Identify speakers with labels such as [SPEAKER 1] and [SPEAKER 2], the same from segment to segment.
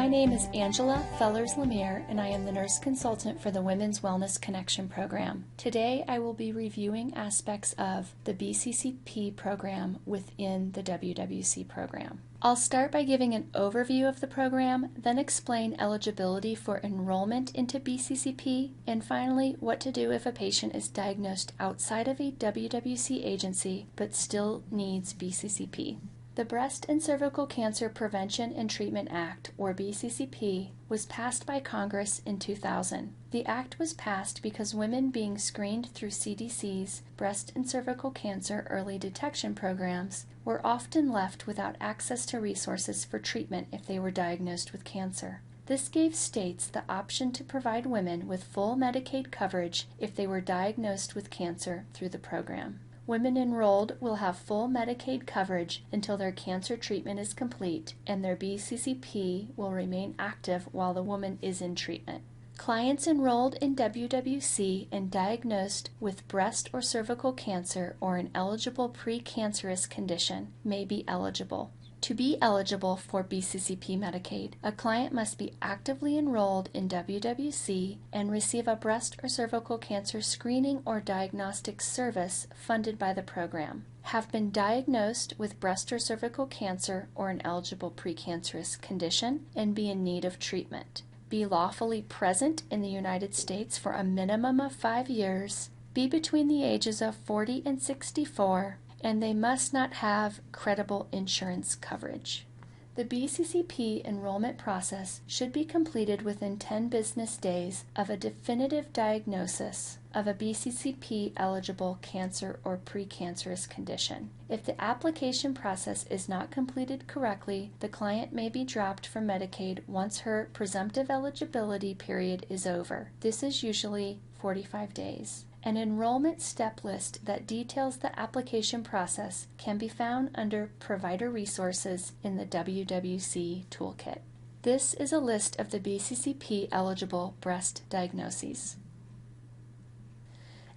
[SPEAKER 1] My name is Angela Fellers-Lemire, and I am the Nurse Consultant for the Women's Wellness Connection Program. Today I will be reviewing aspects of the BCCP program within the WWC program. I'll start by giving an overview of the program, then explain eligibility for enrollment into BCCP, and finally what to do if a patient is diagnosed outside of a WWC agency but still needs BCCP. The Breast and Cervical Cancer Prevention and Treatment Act, or BCCP, was passed by Congress in 2000. The act was passed because women being screened through CDC's breast and cervical cancer early detection programs were often left without access to resources for treatment if they were diagnosed with cancer. This gave states the option to provide women with full Medicaid coverage if they were diagnosed with cancer through the program. Women enrolled will have full Medicaid coverage until their cancer treatment is complete, and their BCCP will remain active while the woman is in treatment. Clients enrolled in WWC and diagnosed with breast or cervical cancer or an eligible precancerous condition may be eligible. To be eligible for BCCP Medicaid, a client must be actively enrolled in WWC and receive a breast or cervical cancer screening or diagnostic service funded by the program, have been diagnosed with breast or cervical cancer or an eligible precancerous condition, and be in need of treatment, be lawfully present in the United States for a minimum of 5 years, be between the ages of 40 and 64, and they must not have credible insurance coverage. The BCCP enrollment process should be completed within 10 business days of a definitive diagnosis of a BCCP-eligible cancer or precancerous condition. If the application process is not completed correctly, the client may be dropped from Medicaid once her presumptive eligibility period is over. This is usually 45 days. An enrollment step list that details the application process can be found under Provider Resources in the WWC Toolkit. This is a list of the BCCP-eligible breast diagnoses.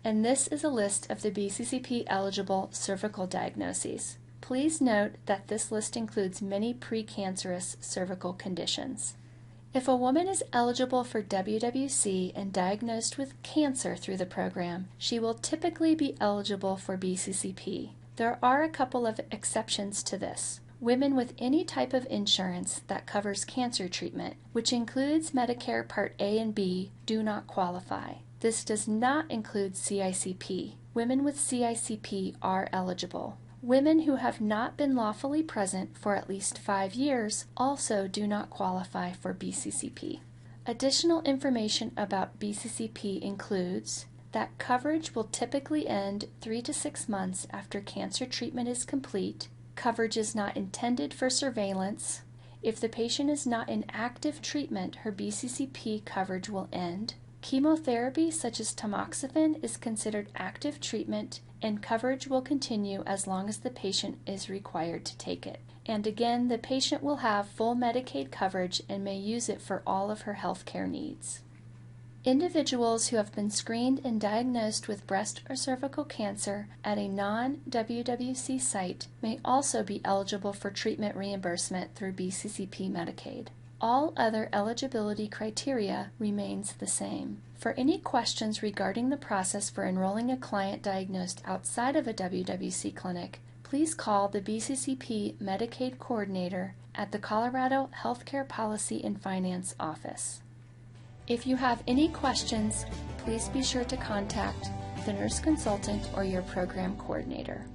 [SPEAKER 1] And this is a list of the BCCP-eligible cervical diagnoses. Please note that this list includes many precancerous cervical conditions. If a woman is eligible for WWC and diagnosed with cancer through the program, she will typically be eligible for BCCP. There are a couple of exceptions to this. Women with any type of insurance that covers cancer treatment, which includes Medicare Part A and B, do not qualify. This does not include CICP. Women with CICP are eligible. Women who have not been lawfully present for at least 5 years also do not qualify for BCCP. Additional information about BCCP includes that coverage will typically end 3 to 6 months after cancer treatment is complete. Coverage is not intended for surveillance. If the patient is not in active treatment, her BCCP coverage will end. Chemotherapy such as tamoxifen is considered active treatment, and coverage will continue as long as the patient is required to take it. And again, the patient will have full Medicaid coverage and may use it for all of her health care needs. Individuals who have been screened and diagnosed with breast or cervical cancer at a non-WWC site may also be eligible for treatment reimbursement through BCCP Medicaid. All other eligibility criteria remains the same. For any questions regarding the process for enrolling a client diagnosed outside of a WWC clinic, please call the BCCP Medicaid Coordinator at the Colorado Healthcare Policy and Finance Office. If you have any questions, please be sure to contact the nurse consultant or your program coordinator.